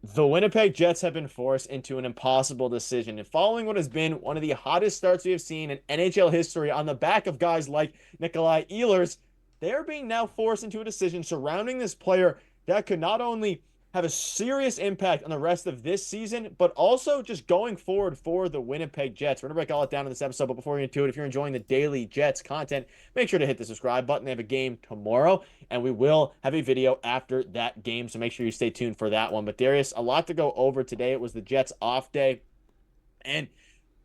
The Winnipeg Jets have been forced into an impossible decision. And following what has been one of the hottest starts we have seen in NHL history on the back of guys like Nikolai Ehlers, they're being now forced into a decision surrounding this player that could not only have a serious impact on the rest of this season, but also just going forward for the Winnipeg Jets. We're going to break all it down in this episode, but before we get into it, if you're enjoying the daily Jets content, make sure to hit the subscribe button. They have a game tomorrow, and we will have a video after that game, so make sure you stay tuned for that one. But Darius, a lot to go over today. It was the Jets off day, and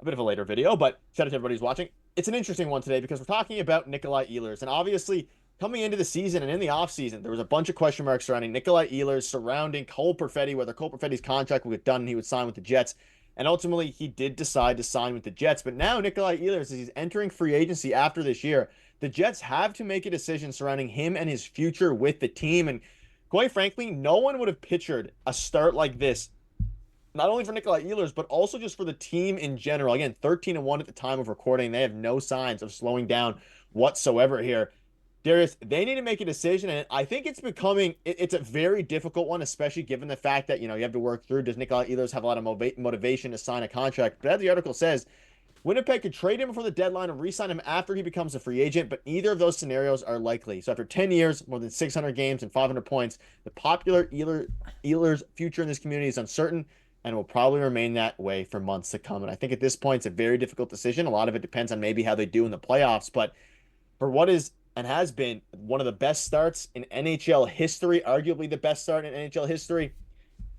a bit of a later video, but shout out to everybody who's watching. It's an interesting one today because we're talking about Nikolai Ehlers, and obviously coming into the season and in the offseason, there was a bunch of question marks surrounding Nikolai Ehlers, surrounding Cole Perfetti, whether Cole Perfetti's contract would get done and he would sign with the Jets. And ultimately, he did decide to sign with the Jets. But now Nikolai Ehlers, as he's entering free agency after this year, the Jets have to make a decision surrounding him and his future with the team. And quite frankly, no one would have pictured a start like this, not only for Nikolai Ehlers, but also just for the team in general. Again, 13-1 at the time of recording. They have no signs of slowing down whatsoever here. Darius, they need to make a decision, and I think it's it's a very difficult one, especially given the fact that, you have to work through, does Nikolai Ehlers have a lot of motivation to sign a contract? But as the article says, Winnipeg could trade him before the deadline and re-sign him after he becomes a free agent, but neither of those scenarios are likely. So after 10 years, more than 600 games, and 500 points, the popular Ehlers future in this community is uncertain and will probably remain that way for months to come. And I think at this point, it's a very difficult decision. A lot of it depends on maybe how they do in the playoffs, but for what is and has been one of the best starts in NHL history, arguably the best start in NHL history,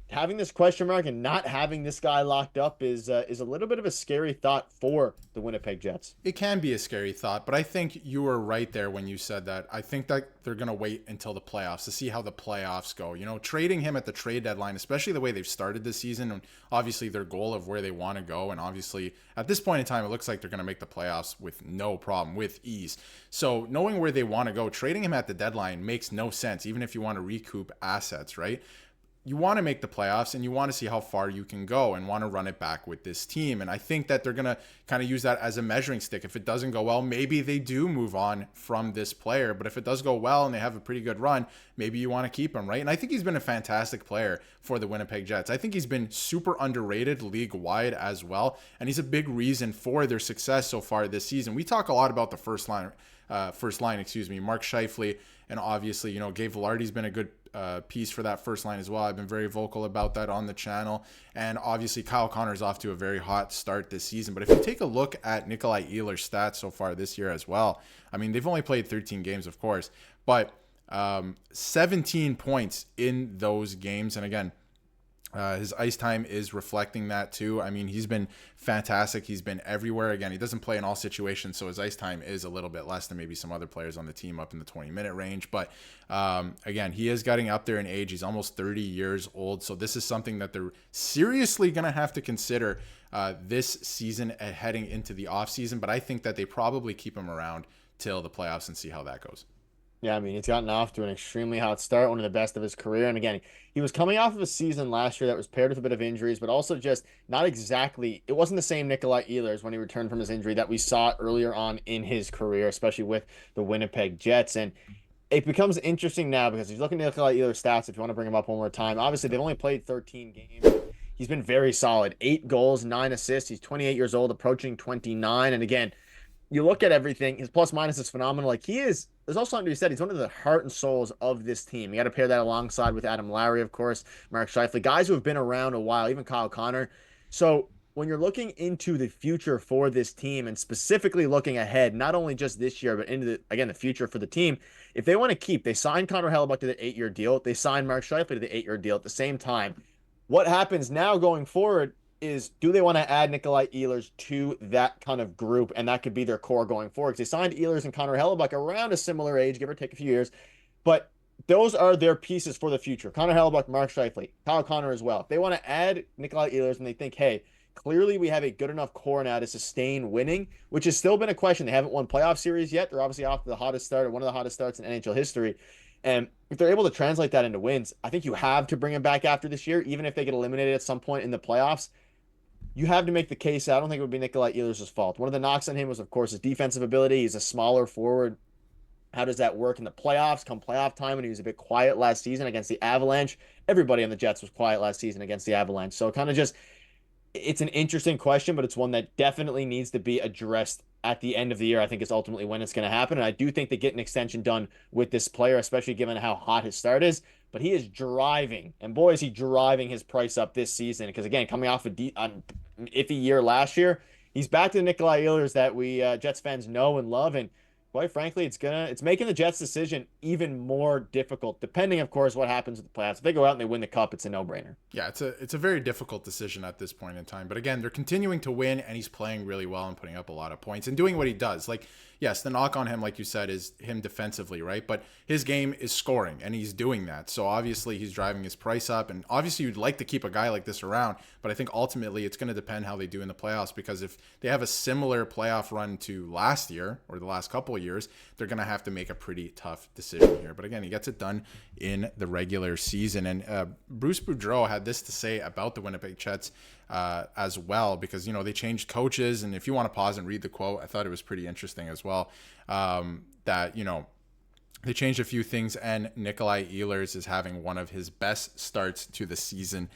having this question mark and not having this guy locked up is a little bit of a scary thought for the Winnipeg Jets. It can be a scary thought, but I think you were right there when you said that. I think that they're going to wait until the playoffs to see how the playoffs go. Trading him at the trade deadline, especially the way they've started this season, and obviously their goal of where they want to go. And obviously at this point in time, it looks like they're going to make the playoffs with no problem, with ease. So knowing where they want to go, trading him at the deadline makes no sense, even if you want to recoup assets, right? You want to make the playoffs and you want to see how far you can go and want to run it back with this team. And I think that they're going to kind of use that as a measuring stick. If it doesn't go well, maybe they do move on from this player. But if it does go well and they have a pretty good run, maybe you want to keep him, right? And I think he's been a fantastic player for the Winnipeg Jets. I think he's been super underrated league-wide as well. And he's a big reason for their success so far this season. We talk a lot about the first line, Mark Scheifele, and obviously, Gabe Vilardi's been a good piece for that first line as well. I've been very vocal about that on the channel. And obviously, Kyle Connor's off to a very hot start this season. But if you take a look at Nikolai Ehlers' stats so far this year as well, I mean, they've only played 13 games, of course, but 17 points in those games. And again, his ice time is reflecting that too. I mean, he's been fantastic. He's been everywhere. Again, he doesn't play in all situations, so his ice time is a little bit less than maybe some other players on the team up in the 20-minute range. But again, he is getting up there in age. He's almost 30 years old. So this is something that they're seriously going to have to consider this season heading into the offseason. But I think that they probably keep him around till the playoffs and see how that goes. Yeah, I mean, he's gotten off to an extremely hot start, one of the best of his career. And again, he was coming off of a season last year that was paired with a bit of injuries, but also just not exactly, it wasn't the same Nikolai Ehlers when he returned from his injury that we saw earlier on in his career, especially with the Winnipeg Jets. And it becomes interesting now because if you look at Nikolai Ehlers' stats, if you want to bring him up one more time, obviously they've only played 13 games. He's been very solid. 8 goals, 9 assists. He's 28 years old, approaching 29. And again, you look at everything, his plus minus is phenomenal. There's also something to be said. He's one of the heart and souls of this team. You got to pair that alongside with Adam Lowry, of course, Mark Scheifele, guys who have been around a while, even Kyle Connor. So when you're looking into the future for this team and specifically looking ahead, not only just this year, but into the future for the team, if they want to keep, they signed Connor Hellebuck to the 8-year deal. They signed Mark Scheifele to the 8-year deal at the same time. What happens now going forward is, do they want to add Nikolai Ehlers to that kind of group? And that could be their core going forward. Because they signed Ehlers and Connor Hellebuck around a similar age, give or take a few years. But those are their pieces for the future. Connor Hellebuck, Mark Scheifele, Kyle Connor as well. If they want to add Nikolai Ehlers and they think, hey, clearly we have a good enough core now to sustain winning, which has still been a question. They haven't won playoff series yet. They're obviously off to the hottest start, or one of the hottest starts in NHL history. And if they're able to translate that into wins, I think you have to bring him back after this year, even if they get eliminated at some point in the playoffs. You have to make the case. I don't think it would be Nikolai Ehlers' fault. One of the knocks on him was, of course, his defensive ability. He's a smaller forward. How does that work in the playoffs? Come playoff time when he was a bit quiet last season against the Avalanche. Everybody on the Jets was quiet last season against the Avalanche. So kind of just it's an interesting question, but it's one that definitely needs to be addressed at the end of the year. I think is ultimately when it's going to happen. And I do think they get an extension done with this player, especially given how hot his start is. But he is driving, and boy, is he driving his price up this season. Because again, coming off an iffy year last year, he's back to the Nikolai Ehlers that we Jets fans know and love. And quite frankly, it's making the Jets' decision even more difficult, depending, of course, what happens with the playoffs. If they go out and they win the cup, it's a no-brainer. Yeah, it's a very difficult decision at this point in time. But again, they're continuing to win, and he's playing really well and putting up a lot of points and doing what he does. Like, yes, the knock on him, like you said, is him defensively, right? But his game is scoring, and he's doing that. So obviously, he's driving his price up. And obviously, you'd like to keep a guy like this around. But I think ultimately, it's going to depend how they do in the playoffs. Because if they have a similar playoff run to last year or the last couple of years, they're going to have to make a pretty tough decision here. But again, he gets it done in the regular season. And Bruce Boudreau had this to say about the Winnipeg Jets as well, because, they changed coaches. And if you want to pause and read the quote, I thought it was pretty interesting as well, that, they changed a few things, and Nikolai Ehlers is having one of his best starts to the season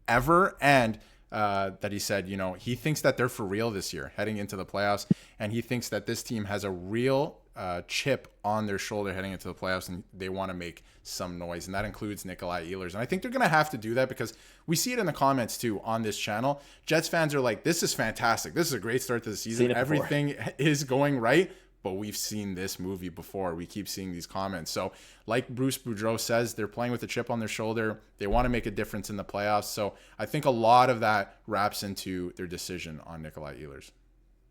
ever. And that he said, he thinks that they're for real this year heading into the playoffs. And he thinks that this team has a real chip on their shoulder heading into the playoffs, and they want to make some noise. And that includes Nikolai Ehlers. And I think they're going to have to do that, because we see it in the comments too on this channel. Jets fans are like, this is fantastic. This is a great start to the season. Everything is going right. But we've seen this movie before. We keep seeing these comments. So like Bruce Boudreau says, they're playing with a chip on their shoulder. They want to make a difference in the playoffs. So I think a lot of that wraps into their decision on Nikolai Ehlers.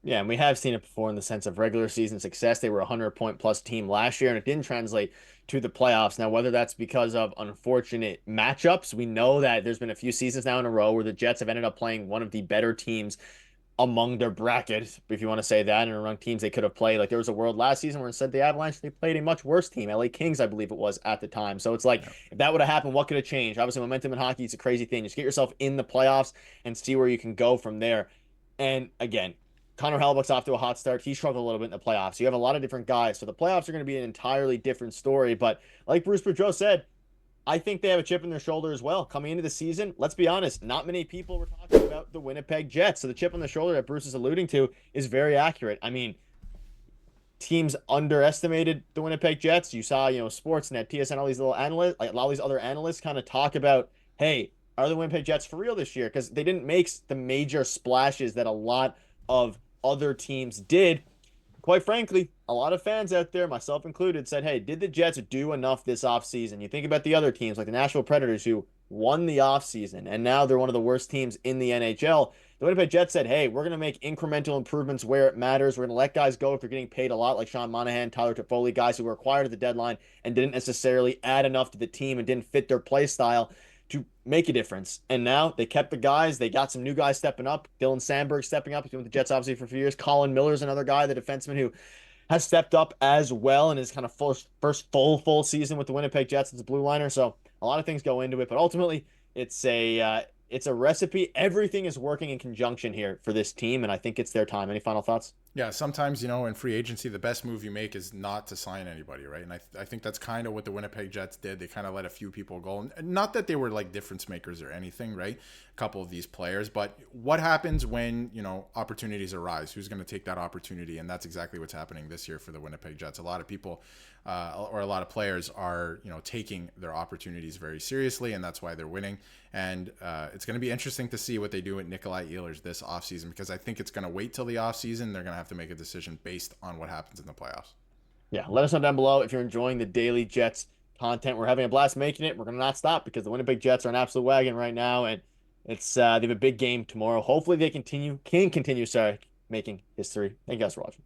Yeah, and we have seen it before in the sense of regular season success. They were a 100-point plus team last year, and it didn't translate to the playoffs. Now, whether that's because of unfortunate matchups, we know that there's been a few seasons now in a row where the Jets have ended up playing one of the better teams among their bracket, if you want to say that, and among teams they could have played. Like there was a world last season where instead the Avalanche, they played a much worse team, LA Kings, I believe it was at the time. So it's like, if that would have happened, what could have changed? Obviously, momentum in hockey is a crazy thing. Just get yourself in the playoffs and see where you can go from there. And again, Connor Hellebuyck's off to a hot start. He struggled a little bit in the playoffs. You have a lot of different guys. So the playoffs are going to be an entirely different story. But like Bruce Boudreau said, I think they have a chip in their shoulder as well. Coming into the season, let's be honest, not many people were talking about the Winnipeg Jets. So the chip on the shoulder that Bruce is alluding to is very accurate. I mean, teams underestimated the Winnipeg Jets. You saw, Sportsnet, TSN, all these little analysts, like all these other analysts kind of talk about, hey, are the Winnipeg Jets for real this year? Because they didn't make the major splashes that a lot of other teams did. Quite frankly, a lot of fans out there, myself included, said, hey, did the Jets do enough this offseason? You think about the other teams like the Nashville Predators who won the offseason, and now they're one of the worst teams in the NHL. The Winnipeg Jets said, hey, we're going to make incremental improvements where it matters. We're going to let guys go if they're getting paid a lot, like Sean Monahan, Tyler Toffoli, guys who were acquired at the deadline and didn't necessarily add enough to the team and didn't fit their play style to make a difference. And now they kept the guys. They got some new guys stepping up. Dylan Sandberg stepping up. He's been with the Jets obviously for a few years. Colin Miller's another guy, the defenseman who has stepped up as well in his kind of first full season with the Winnipeg Jets as a blue liner. So a lot of things go into it, but ultimately it's a recipe. Everything is working in conjunction here for this team, and I think it's their time. Any final thoughts? Yeah, sometimes, in free agency, the best move you make is not to sign anybody, right? And I think that's kind of what the Winnipeg Jets did. They kind of let a few people go. And not that they were like difference makers or anything, right? A couple of these players. But what happens when, opportunities arise? Who's going to take that opportunity? And that's exactly what's happening this year for the Winnipeg Jets. A lot of people or a lot of players are, taking their opportunities very seriously, and that's why they're winning. And it's going to be interesting to see what they do with Nikolai Ehlers this offseason, because I think it's going to wait till the offseason. They're going to have to make a decision based on what happens in the playoffs. Yeah, let us know down below if you're enjoying the daily Jets content. We're having a blast making it. We're going to not stop because the Winnipeg Jets are an absolute wagon right now, and it's they have a big game tomorrow. Hopefully they can continue, making history. Thank you guys for watching.